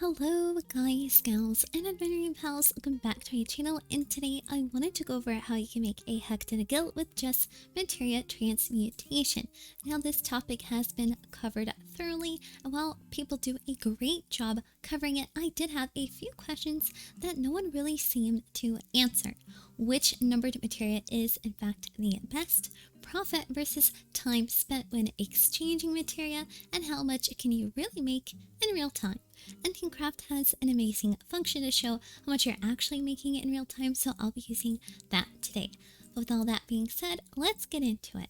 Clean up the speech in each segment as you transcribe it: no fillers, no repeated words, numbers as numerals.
Hello guys, gals, and adventuring pals, welcome back to my channel, and today I wanted to go over how you can make a hect and a guild with just Materia Transmutation. Now this topic has been covered thoroughly, and while people do a great job covering it, I did have a few questions that no one really seemed to answer. Which numbered materia is in fact the best? Profit versus time spent when exchanging materia, and how much can you really make in real time? And Teamcraft has an amazing function to show how much you're actually making in real time, so I'll be using that today. But with all that being said, let's get into it.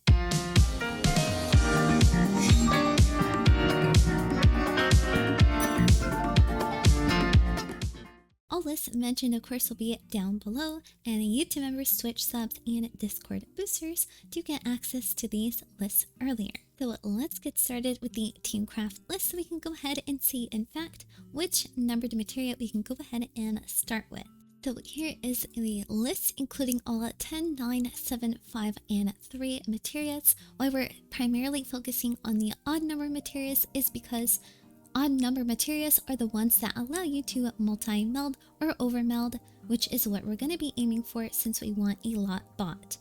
All lists mentioned, of course, will be down below, and YouTube members, Twitch subs, and Discord boosters do get access to these lists earlier. So let's get started with the Teamcraft list so we can go ahead and see, in fact, which numbered materia we can go ahead and start with. So here is the list, including all 10, 9, 7, 5, and 3 materias. Why we're primarily focusing on the odd number materias is because odd number materials are the ones that allow you to multi-meld or over-meld, which is what we're going to be aiming for since we want a lot bought.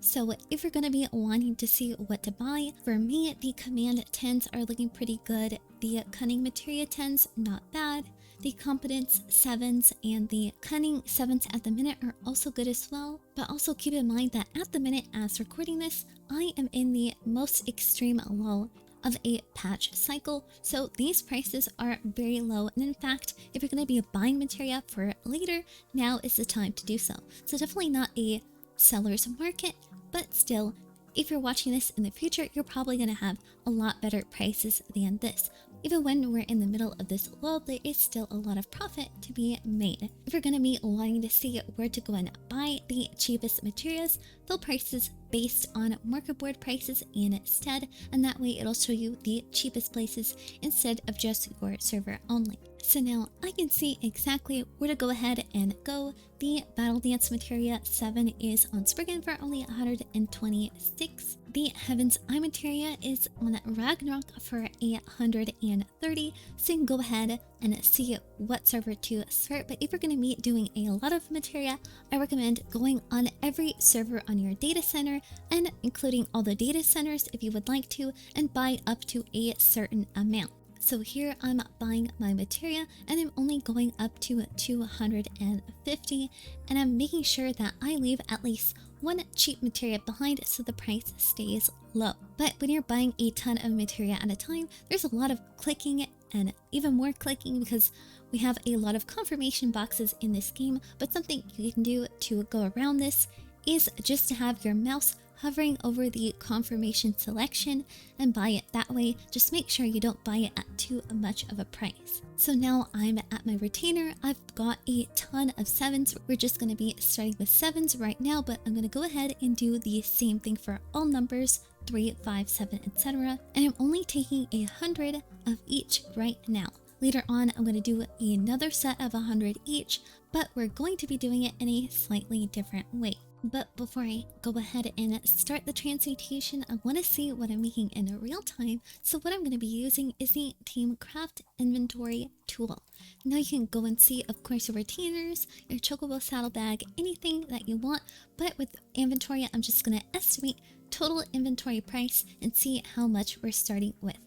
So if you're going to be wanting to see what to buy, for me, the command 10s are looking pretty good. The cunning materia 10s, not bad. The competence 7s and the cunning 7s at the minute are also good as well. But also keep in mind that at the minute as recording this, I am in the most extreme lull of a patch cycle, so these prices are very low, and in fact, if you're going to be buying materia for later, now is the time to do so. So definitely not a seller's market, but still, if you're watching this in the future, you're probably going to have a lot better prices than this. Even when we're in the middle of this lull, there is still a lot of profit to be made. If you're going to be wanting to see where to go and buy the cheapest materials, they'll prices based on market board prices instead, and that way it'll show you the cheapest places instead of just your server only. So now I can see exactly where to go ahead and go. The Battle Dance Materia 7 is on Spriggan for only 126. The Heaven's Eye Materia is on Ragnarok for 130, so you can go ahead and see what server to start. But if you're going to be doing a lot of materia, I recommend going on every server on your data center, and including all the data centers if you would like to, and buy up to a certain amount. So here I'm buying my materia, and I'm only going up to 250, and I'm making sure that I leave at least one cheap materia behind so the price stays low. But when you're buying a ton of materia at a time, there's a lot of clicking and even more clicking because we have a lot of confirmation boxes in this game. But something you can do to go around this is just to have your mouse hovering over the confirmation selection and buy it that way. Just make sure you don't buy it at too much of a price. So now I'm at my retainer. I've got a ton of 7s. We're just going to be starting with 7s right now, but I'm going to go ahead and do the same thing for all numbers, 3, 5, 7, etc. And I'm only taking 100 of each right now. Later on, I'm going to do another set of 100 each, but we're going to be doing it in a slightly different way. But before I go ahead and start the transmutation, I want to see what I'm making in real time. So what I'm going to be using is the Teamcraft inventory tool. Now you can go and see, of course, your retainers, your chocobo saddlebag, anything that you want. But with inventory, I'm just going to estimate total inventory price and see how much we're starting with.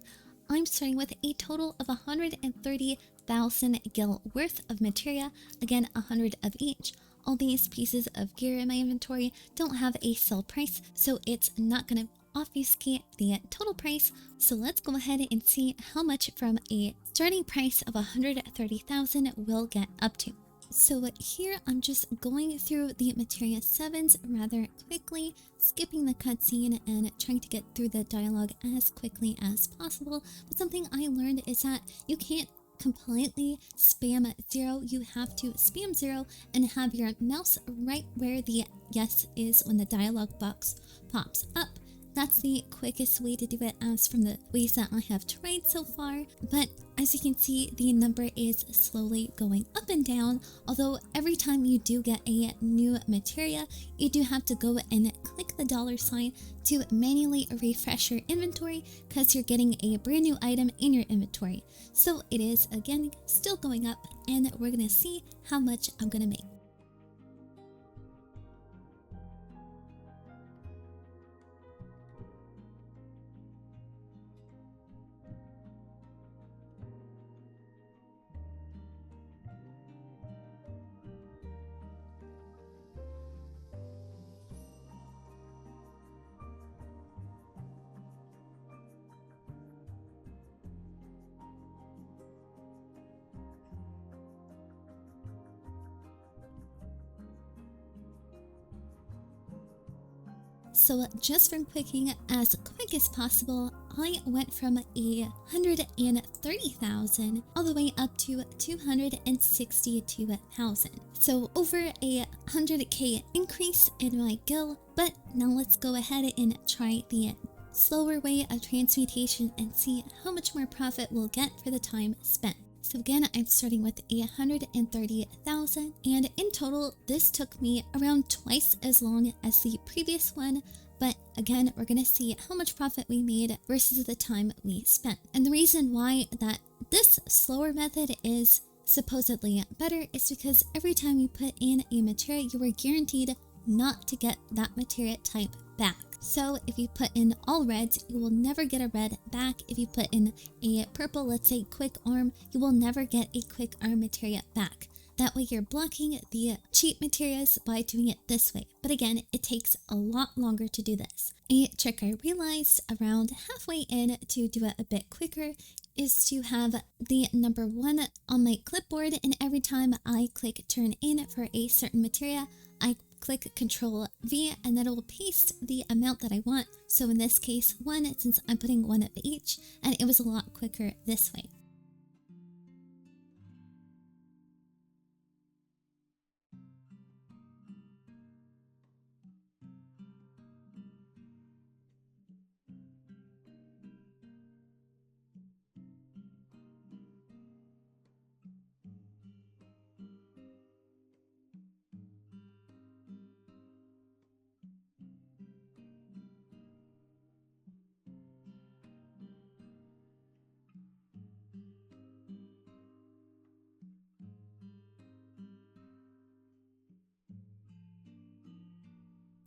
I'm starting with a total of 130,000 gil worth of materia, again 100 of each. All these pieces of gear in my inventory don't have a sell price, so it's not going to obfuscate the total price. So let's go ahead and see how much from a starting price of 130,000 we'll get up to. So here I'm just going through the Materia 7s rather quickly, skipping the cutscene and trying to get through the dialogue as quickly as possible. But something I learned is that you can't completely spam 0. You have to spam 0 and have your mouse right where the yes is when the dialogue box pops up. that's the quickest way to do it as from the ways that I have tried so far. But as you can see, the number is slowly going up and down, although every time you do get a new materia, you do have to go and click the $sign to manually refresh your inventory because you're getting a brand new item in your inventory. So it is again still going up, and we're gonna see how much I'm gonna make. So just from clicking as quick as possible, I went from 130,000 all the way up to 262,000. So over a 100k increase in my gil. But now let's go ahead and try the slower way of transmutation and see how much more profit we'll get for the time spent. So again, I'm starting with 130,000, and in total, this took me around twice as long as the previous one. But again, we're gonna see how much profit we made versus the time we spent. And the reason why that this slower method is supposedly better is because every time you put in a materia, you are guaranteed not to get that materia type back. So if you put in all reds, you will never get a red back. If you put in a purple, let's say quick arm, you will never get a quick arm materia back. That way you're blocking the cheap materials by doing it this way. But again, it takes a lot longer to do this. A trick I realized around halfway in to do it a bit quicker is to have the number 1 on my clipboard, and every time I click turn in for a certain materia, I click Control V, and then it will paste the amount that I want. So in this case 1, since I'm putting 1 of each, and it was a lot quicker this way.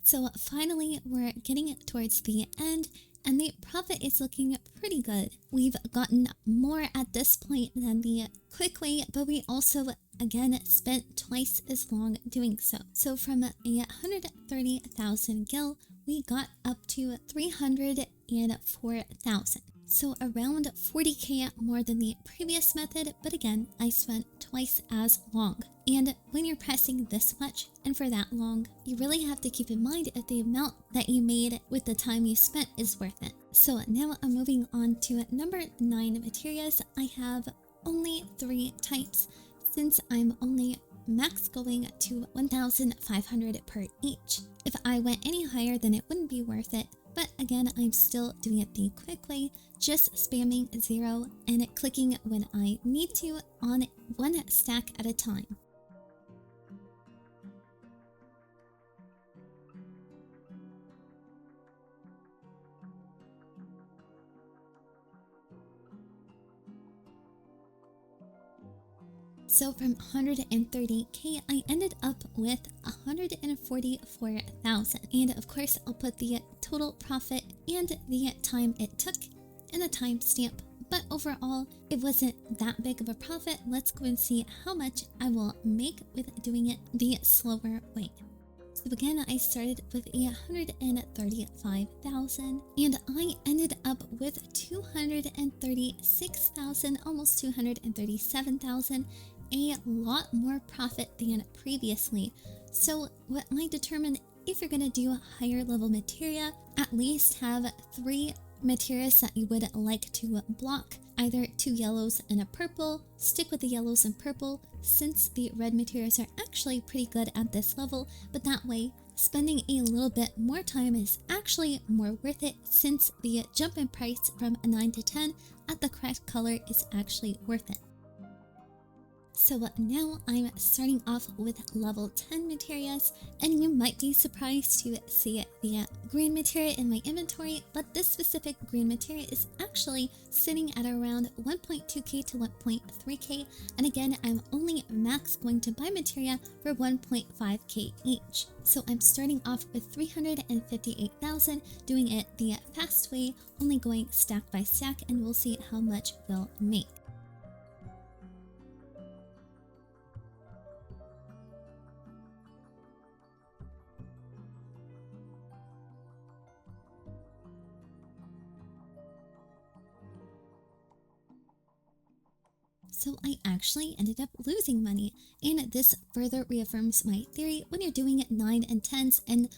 So finally, we're getting towards the end, and the profit is looking pretty good. We've gotten more at this point than the quick way, but we also, again, spent twice as long doing so. So from 130,000 gil, we got up to 304,000. So around 40k more than the previous method, but again, I spent twice as long. And when you're pressing this much and for that long, you really have to keep in mind if the amount that you made with the time you spent is worth it. So now I'm moving on to number 9 materials. I have only 3 types since I'm only max going to 1,500 per each. If I went any higher, then it wouldn't be worth it. But again, I'm still doing it the quick way, just spamming 0 and clicking when I need to on 1 stack at a time. So from 130k, I ended up with 144,000. And of course, I'll put the total profit and the time it took and the timestamp. But overall, it wasn't that big of a profit. Let's go and see how much I will make with doing it the slower way. So again, I started with 135,000 and I ended up with 236,000, almost 237,000. A lot more profit than previously. So what I determined, if you're gonna do a higher level materia, at least have 3 materials that you would like to block, either 2 yellows and a purple. Stick with the yellows and purple since the red materials are actually pretty good at this level, but that way spending a little bit more time is actually more worth it, since the jump in price from a 9 to 10 at the correct color is actually worth it. So now I'm starting off with level 10 materias, and you might be surprised to see the green materia in my inventory, but this specific green materia is actually sitting at around 1.2k to 1.3k, and again, I'm only max going to buy materia for 1.5k each. So I'm starting off with 358,000, doing it the fast way, only going stack by stack, and we'll see how much we'll make. So I actually ended up losing money, and this further reaffirms my theory. When you're doing 9 and 10s, and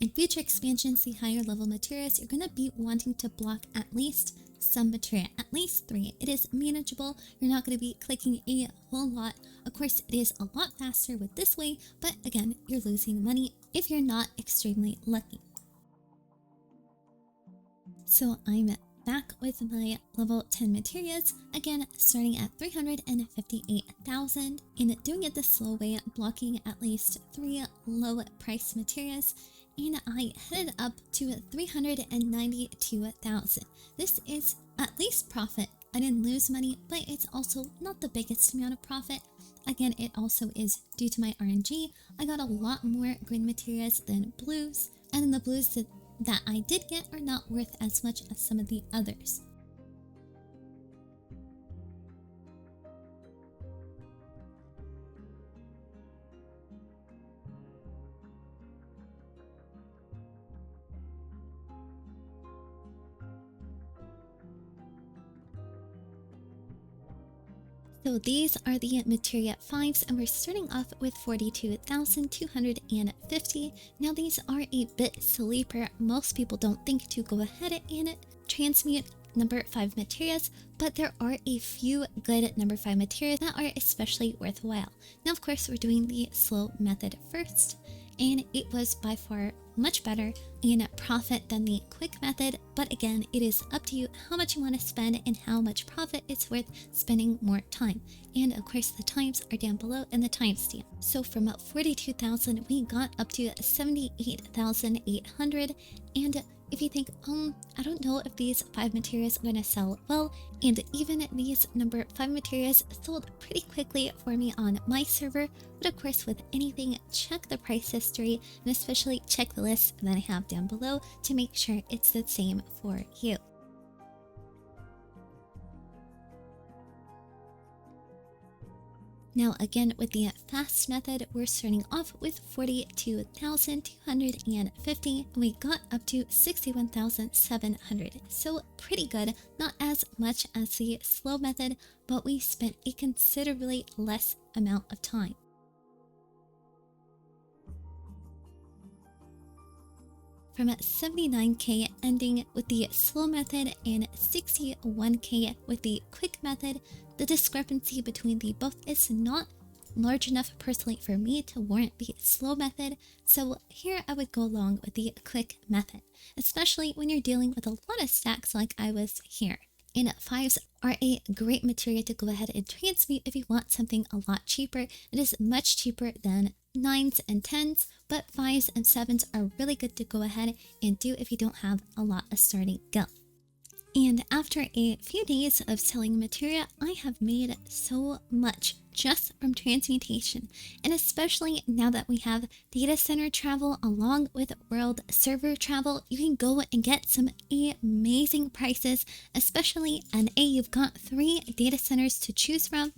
in future expansions, the higher level materials, you're going to be wanting to block at least some materia, at least 3. It is manageable. You're not going to be clicking a whole lot. Of course, it is a lot faster with this way, but again, you're losing money if you're not extremely lucky. So I'm back with my level 10 materias, again starting at 358,000 and doing it the slow way, blocking at least 3 low price materias, and I headed up to 392,000. This is at least profit. I didn't lose money, but it's also not the biggest amount of profit. Again, it also is due to my RNG. I got a lot more green materials than blues, and then the blues that I did get are not worth as much as some of the others. So these are the Materia Vs, and we're starting off with 42,250. Now these are a bit sleeper. Most people don't think to go ahead and transmute number 5 materias, but there are a few good number 5 materias that are especially worthwhile. Now of course we're doing the slow method first, and it was by far much better in profit than the quick method, but again, it is up to you how much you want to spend and how much profit it's worth spending more time. And of course the times are down below in the timestamp. So from 42,000 we got up to 78,800, and if you think, I don't know if these 5 materials are gonna sell well, and even these number 5 materials sold pretty quickly for me on my server, but of course with anything, check the price history, and especially check the list that I have down below to make sure it's the same for you. Now again, with the fast method, we're starting off with 42,250, and we got up to 61,700. So pretty good, not as much as the slow method, but we spent a considerably less amount of time. From 79k ending with the slow method and 61k with the quick method, the discrepancy between the both is not large enough personally for me to warrant the slow method, so here I would go along with the quick method, especially when you're dealing with a lot of stacks like I was here. And 5s are a great material to go ahead and transmute if you want something a lot cheaper. It is much cheaper than 9s and 10s, but 5s and 7s are really good to go ahead and do if you don't have a lot of starting gil. And after a few days of selling materia, I have made so much just from transmutation, and especially now that we have data center travel along with world server travel, you can go and get some amazing prices, especially NA. You've got 3 data centers to choose from,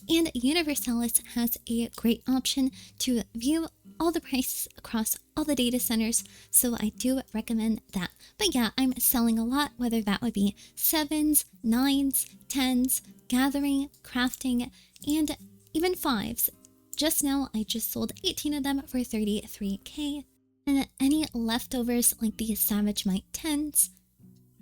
and Universalis has a great option to view all the prices across all the data centers, so I do recommend that. But yeah, I'm selling a lot, whether that would be 7s, 9s, 10s, gathering, crafting, and even 5s. Just now, I just sold 18 of them for 33k, and any leftovers like the Savage Might 10s,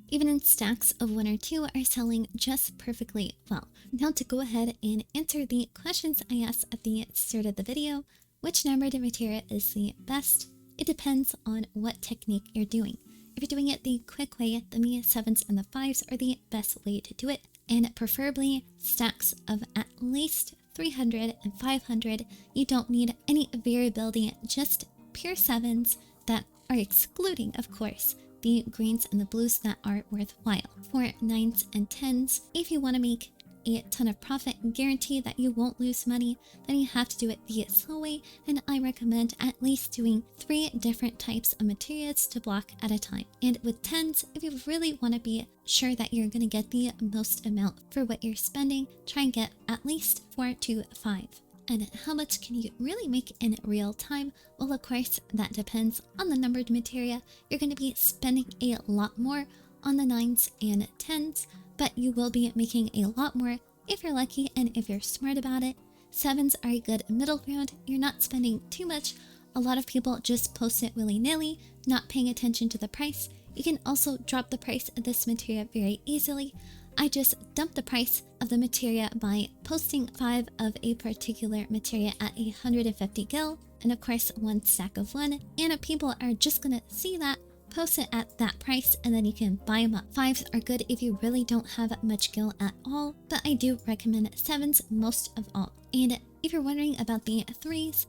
even in stacks of 1 or 2, are selling just perfectly well. Now to go ahead and answer the questions I asked at the start of the video. Which numbered materia is the best? It depends on what technique you're doing. If you're doing it the quick way, then the 7s and the 5s are the best way to do it, and preferably stacks of at least 300 and 500. You don't need any variability, just pure 7s that are excluding, of course, the greens and the blues that are worthwhile. For 9s and 10s, if you want to make a ton of profit and guarantee that you won't lose money, then you have to do it the slow way, and I recommend at least doing 3 different types of materials to block at a time. And with 10s, if you really want to be sure that you're going to get the most amount for what you're spending, try and get at least 4 to 5. And how much can you really make in real time? Well, of course, that depends on the numbered materia. You're going to be spending a lot more on the 9s and 10s, but you will be making a lot more if you're lucky and if you're smart about it. 7s are a good middle ground. You're not spending too much. A lot of people just post it willy-nilly, not paying attention to the price. You can also drop the price of this materia very easily. I just dumped the price of the materia by posting 5 of a particular materia at 150 gil, and of course 1 stack of 1, and people are just gonna see that, post it at that price, and then you can buy them up. 5s are good if you really don't have much gil at all, but I do recommend 7s most of all. And if you're wondering about the 3s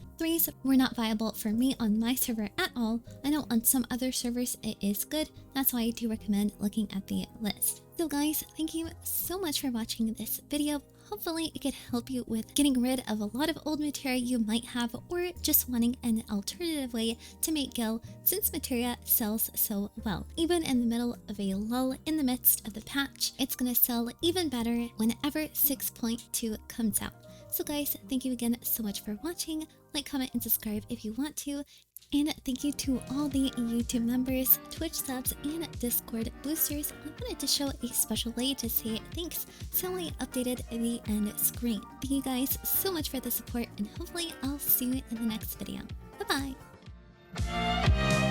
were not viable for me on my server at all. I know on some other servers it is good, that's why I do recommend looking at the list. So guys, thank you so much for watching this video. Hopefully it could help you with getting rid of a lot of old materia you might have, or just wanting an alternative way to make gil since materia sells so well. Even in the middle of a lull in the midst of the patch, it's gonna sell even better whenever 6.2 comes out. So guys, thank you again so much for watching. Like, comment, and subscribe if you want to. And thank you to all the YouTube members, Twitch subs, and Discord boosters. I wanted to show a special way to say thanks, so I updated the end screen. Thank you guys so much for the support, and hopefully I'll see you in the next video. Bye-bye!